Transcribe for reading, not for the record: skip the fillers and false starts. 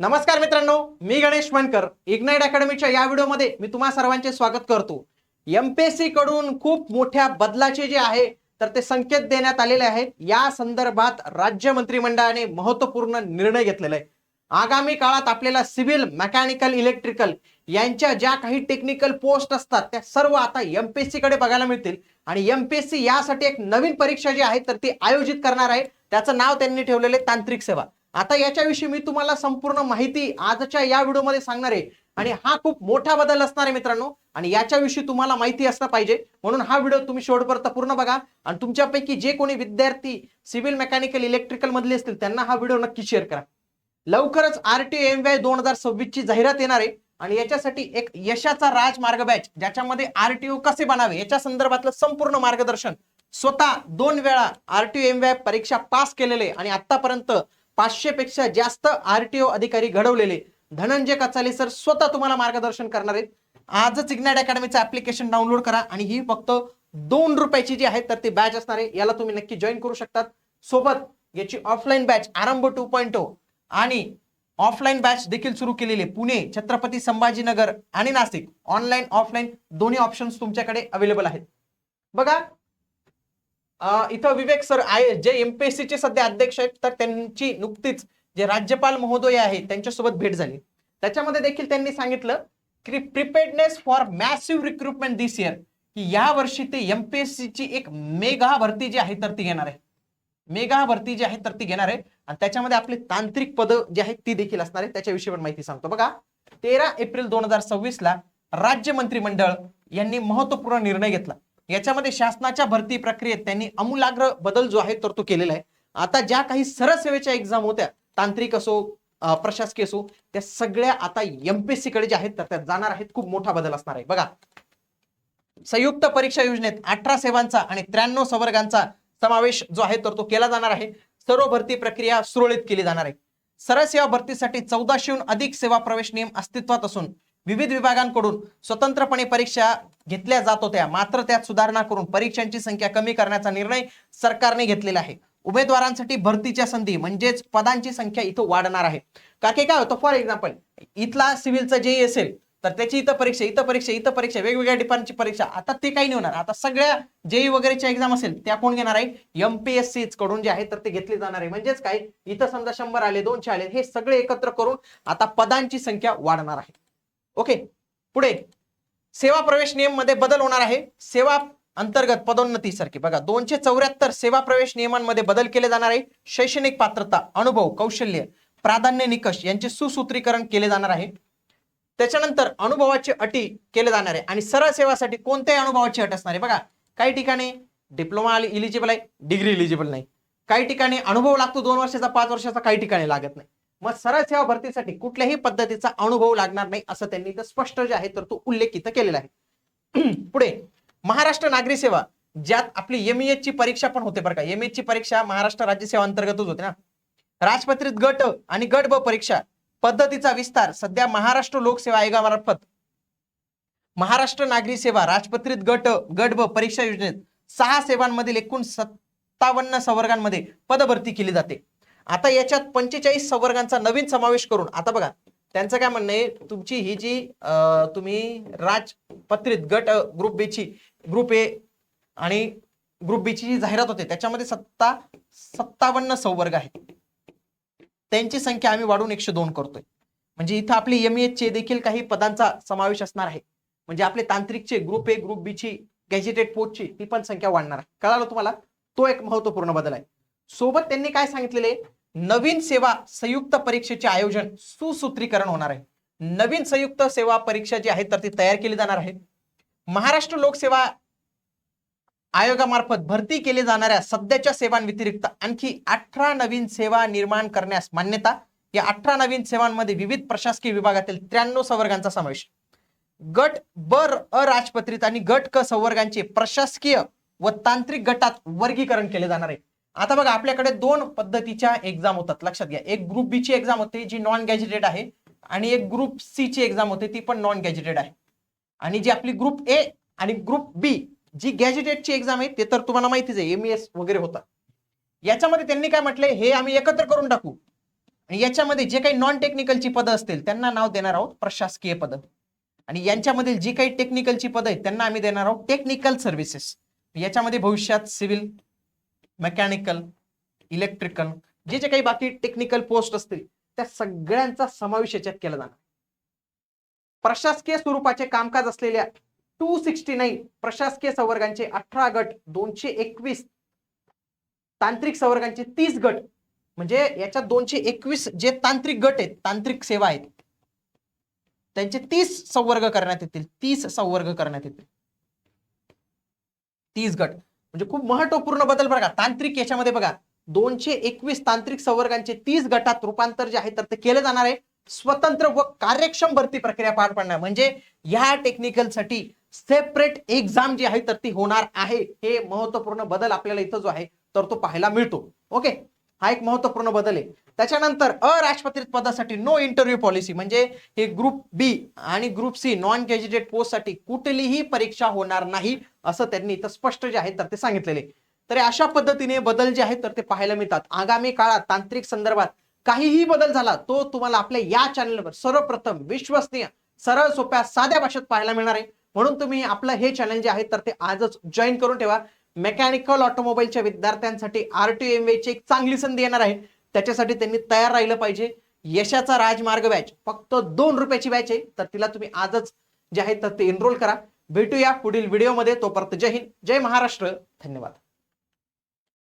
नमस्कार मित्रांनो, मी गणेश मनकर. इग्नाइट अकॅडमीच्या या व्हिडिओमध्ये मी तुम्हा सर्वांचे स्वागत करतो. एमपीएससी कडून खूप मोठ्या बदलाचे जे आहे तर ते संकेत देण्यात आलेले आहेत. या संदर्भात राज्य मंत्रिमंडळाने महत्त्वपूर्ण निर्णय घेतलेला आहे. आगामी काळात आपल्याला सिव्हिल, मेकॅनिकल, इलेक्ट्रिकल यांच्या ज्या काही टेक्निकल पोस्ट असतात त्या सर्व आता एमपीएससी कडे बघायला मिळतील आणि एमपीएससी यासाठी एक नवीन परीक्षा जी आहे तर ती आयोजित करणार आहे. त्याचं नाव त्यांनी ठेवलेले तांत्रिक सेवा. आता याच्याविषयी मी तुम्हाला संपूर्ण माहिती आजच्या या व्हिडिओमध्ये सांगणार आहे आणि हा खूप मोठा बदल असणार आहे मित्रांनो आणि याच्याविषयी तुम्हाला माहिती असणं पाहिजे म्हणून हा व्हिडिओ तुम्ही शेवटपर्यंत पूर्ण बघा आणि तुमच्यापैकी जे कोणी विद्यार्थी सिव्हिल, मेकॅनिकल, इलेक्ट्रिकल मधले असतील त्यांना हा व्हिडिओ नक्की शेअर करा. लवकरच आरटीओ एमवाय 2026 ची जाहिरात येणार आहे आणि याच्यासाठी एक यशाचा राजमार्ग बॅच ज्याच्यामध्ये आरटीओ कसे बनावे याच्या संदर्भातलं संपूर्ण मार्गदर्शन स्वतः 2 वेळा आरटीओ एमवाय परीक्षा पास केलेले आणि आतापर्यंत 500 पेक्षा जास्त आरटीओ अधिकारी घडवलेले धनंजय कचाले सर स्वतः तुम्हाला मार्गदर्शन करणार आहेत. आजच इग्नाइट अकॅडमीचं ऍप्लिकेशन डाउनलोड करा आणि ही फक्त 2 रुपयाची जी आहे तर ती बॅच असणार आहे. याला तुम्ही नक्की जॉईन करू शकतात. सोबत याची ऑफलाईन बॅच आरंभ 2.0 आणि ऑफलाईन बॅच देखील सुरू केलेली पुणे, छत्रपती संभाजीनगर आणि नाशिक. ऑनलाईन ऑफलाईन दोन्ही ऑप्शन्स तुमच्याकडे अवेलेबल आहेत. बघा इथं विवेक सर आहे जे एमपीएससी चे सध्या अध्यक्ष आहेत तर त्यांची नुकतीच जे राज्यपाल महोदय आहे त्यांच्यासोबत भेट झाली. त्याच्यामध्ये देखील त्यांनी सांगितलं की preparedness for massive recruitment this year की या वर्षी ते एमपीएससी ची एक मेगा भरती जी आहे तर ती घेणार आहे. मेगा भरती जी आहे तर ती घेणार आहे आणि त्याच्यामध्ये आपले तांत्रिक पद जे आहेत ती देखील असणार आहे. त्याच्याविषयी पण माहिती सांगतो. बघा 13 एप्रिल 2026 ला राज्य मंत्रिमंडळ यांनी महत्वपूर्ण निर्णय घेतला. याच्यामध्ये शासनाच्या भरती प्रक्रियेत त्यांनी आमूलाग्र बदल जो आहे तर तो केलेला आहे. आता ज्या काही सरळ सेवेच्या एक्झाम होत्या तांत्रिक असो प्रशासकीय असो त्या सगळ्या आता एमपीएससी कडे जे आहेत तर त्या जाणार आहेत. खूप मोठा बदल असणार आहे. बघा संयुक्त परीक्षा योजनेत 18 सेवांचा आणि 93 संवर्गांचा समावेश जो आहे तर तो केला जाणार आहे. सर्व भरती प्रक्रिया सुरळीत केली जाणार आहे. सरळ सेवा भरतीसाठी 1400हून अधिक सेवा प्रवेश नियम अस्तित्वात असून विविध विभागांकडून स्वतंत्रपणे परीक्षा घेतल्या जात होत्या. मात्र त्यात सुधारणा करून परीक्षांची संख्या कमी करण्याचा निर्णय सरकारने घेतलेला आहे. उमेदवारांसाठी भरतीच्या संधी म्हणजेच पदांची संख्या इथं वाढणार आहे. का की काय होतं, फॉर एक्झाम्पल इथला सिव्हिलचा जेई असेल तर त्याची इथं परीक्षा वेगवेगळ्या डिपार्टमेंटची परीक्षा आता ते काही नाही होणार. आता सगळ्या जेई वगैरेच्या एक्झाम असेल त्या कोण घेणार आहे, एमपीएससी कडून जे आहे तर ते घेतले जाणार आहे. म्हणजेच काय इथं समजा 100 आले 200 आले हे सगळे एकत्र करून आता पदांची संख्या वाढणार आहे. ओके, पुढे सेवा प्रवेश नियम मध्ये बदल होणार आहे. सेवा अंतर्गत पदोन्नती सारखी बघा 274 सेवा प्रवेश नियमांमध्ये बदल केले जाणार आहे. शैक्षणिक पात्रता, अनुभव, कौशल्य, प्राधान्य निकष यांचे सुसूत्रीकरण केले जाणार आहे. त्याच्यानंतर अनुभवाची अटी केले जाणार आहे आणि सरळ सेवासाठी कोणत्याही अनुभवाची अट असणार आहे. बघा काही ठिकाणी डिप्लोमा इलिजिबल आहे, डिग्री इलिजिबल नाही. काही ठिकाणी अनुभव लागतो 2 वर्षाचा 5 वर्षाचा, काही ठिकाणी लागत नाही. मग सरळ सेवा भरतीसाठी कुठल्याही पद्धतीचा अनुभव लागणार नाही असं त्यांनी इथं स्पष्ट जे आहे तर तो उल्लेख इथं केलेला आहे. पुढे महाराष्ट्र नागरी सेवा ज्यात आपली एमईएच ची परीक्षा पण होते बरं का. एमईएच ची परीक्षा महाराष्ट्र राज्य सेवा अंतर्गतच होते ना. राजपत्रित गट आणि गट ब परीक्षा पद्धतीचा विस्तार सध्या महाराष्ट्र लोकसेवा आयोगामार्फत महाराष्ट्र नागरी सेवा राजपत्रित गट ब परीक्षा योजनेत 6 सेवांमधील एकूण 57 संवर्गांमध्ये पदभरती केली जाते. आता याच्यात 45 संवर्गांचा नवीन समावेश करून आता बघा त्यांचं काय म्हणणं आहे, तुमची ही जी तुम्ही राजपत्रित गट ग्रुप बी ची ग्रुप ए आणि ग्रुप बी ची जी जाहिरात होते त्याच्यामध्ये 57 संवर्ग आहेत. त्यांची संख्या आम्ही वाढवून 102 करतोय. म्हणजे इथं आपली एमईएच चे देखील काही पदांचा समावेश असणार आहे. म्हणजे आपले तांत्रिकचे ग्रुप ए ग्रुप बी ची गॅजेटेड पोस्टची ती पण संख्या वाढणार आहे. कळालं तुम्हाला, तो एक महत्वपूर्ण बदल आहे. सोबत त्यांनी काय सांगितलेले, नवीन सेवा संयुक्त परीक्षेचे आयोजन सुसूत्रीकरण होणार आहे. नवीन संयुक्त सेवा परीक्षा जी आहे तर ती तयार केली जाणार आहे. महाराष्ट्र लोकसेवा आयोगामार्फत भरती केली जाणाऱ्या सध्याच्या सेवांव्यतिरिक्त आणखी 18 नवीन सेवा निर्माण करण्यास मान्यता. या 18 नवीन सेवांमध्ये विविध प्रशासकीय विभागातील 93 संवर्गांचा समावेश. गट ब अराजपत्रित आणि गट क संवर्गांचे प्रशासकीय व तांत्रिक गटात वर्गीकरण केले जाणार आहे. आता बघा आपल्याकडे 2 पद्धतीच्या एक्झाम होतात, लक्षात घ्या. एक ग्रुप बी ची एक्झाम होते जी नॉन गॅजेटेड आहे आणि एक ग्रुप सी ची एक्झाम होते ती पण नॉन गॅजेटेड आहे. आणि जी आपली ग्रुप ए आणि ग्रुप बी जी गॅजेटेडची एक्झाम आहे ते तर तुम्हाला माहितीच आहे, एमईएस वगैरे होता. याच्यामध्ये त्यांनी काय म्हटलंय, हे आम्ही एकत्र करून टाकू. आणि याच्यामध्ये जे काही नॉन टेक्निकलची पदं असतील त्यांना नाव देणार आहोत प्रशासकीय पदं, आणि यांच्यामधील जी काही टेक्निकलची पदं आहेत त्यांना आम्ही देणार आहोत टेक्निकल सर्व्हिसेस. याच्यामध्ये भविष्यात सिव्हिल, मेकॅनिकल, इलेक्ट्रिकल, जे जे काही बाकी टेक्निकल पोस्ट असतील त्या सगळ्यांचा समावेश याच्यात केला जाणार. प्रशासकीय स्वरूपाचे कामकाज असलेल्या 269 प्रशासकीय संवर्गांचे 18 गट, 221 तांत्रिक संवर्गांचे 30 गट, म्हणजे याच्यात 221 जे तांत्रिक गट आहेत, तांत्रिक सेवा आहेत, त्यांचे 30 संवर्ग करण्यात येतील. 30 संवर्ग करण्यात येतील. 30 गट म्हणजे खूप महत्वपूर्ण बदल बघा. तांत्रिक याच्यामध्ये बघा 221 तांत्रिक संवर्गांचे 30 गटात रूपांतर जे आहे तर ते केलं जाणार आहे. स्वतंत्र व कार्यक्षम भरती प्रक्रिया पार पाडणार, म्हणजे ह्या टेक्निकलसाठी सेपरेट एक्झाम जी आहे तर ती होणार आहे. हे महत्वपूर्ण बदल आपल्याला इथं जो आहे तर तो पाहायला मिळतो. ओके, हा एक महत्वपूर्ण बदल आहे. त्याच्यानंतर अराजपत्रित पदासाठी नो इंटरव्ह्यू पॉलिसी, म्हणजे हे ग्रुप बी आणि group C non gazetted post साठी कुठलीही परीक्षा होणार नाही असं त्यांनी इथं स्पष्ट जे आहे तर ते सांगितलेले. तर अशा पद्धतीने बदल जे आहेत तर ते पाहायला मिळतात. आगामी काळात तांत्रिक संदर्भात काहीही बदल झाला तो तुम्हाला आपल्या या चॅनलवर सर्वप्रथम विश्वसनीय, सरळ, सोप्या, साध्या भाषेत पाहायला मिळणार आहे. म्हणून तुम्ही आपलं हे चॅनल जे आहे तर ते आजच जॉईन करून ठेवा. मेकॅनिकल ऑटोमोबाईलच्या विद्यार्थ्यांसाठी RTO ची एक चांगली संधी येणार आहे. त्याच्यासाठी त्यांनी तयार राहिलं पाहिजे. यशाचा राजमार्ग बॅच फक्त 2 रुपयाची बॅच आहे, तर तिला तुम्ही आजच जे आहे तर ते एनरोल करा. भेटूया पुढील व्हिडिओमध्ये. तोपर्यंत जय हिंद, जय महाराष्ट्र, धन्यवाद.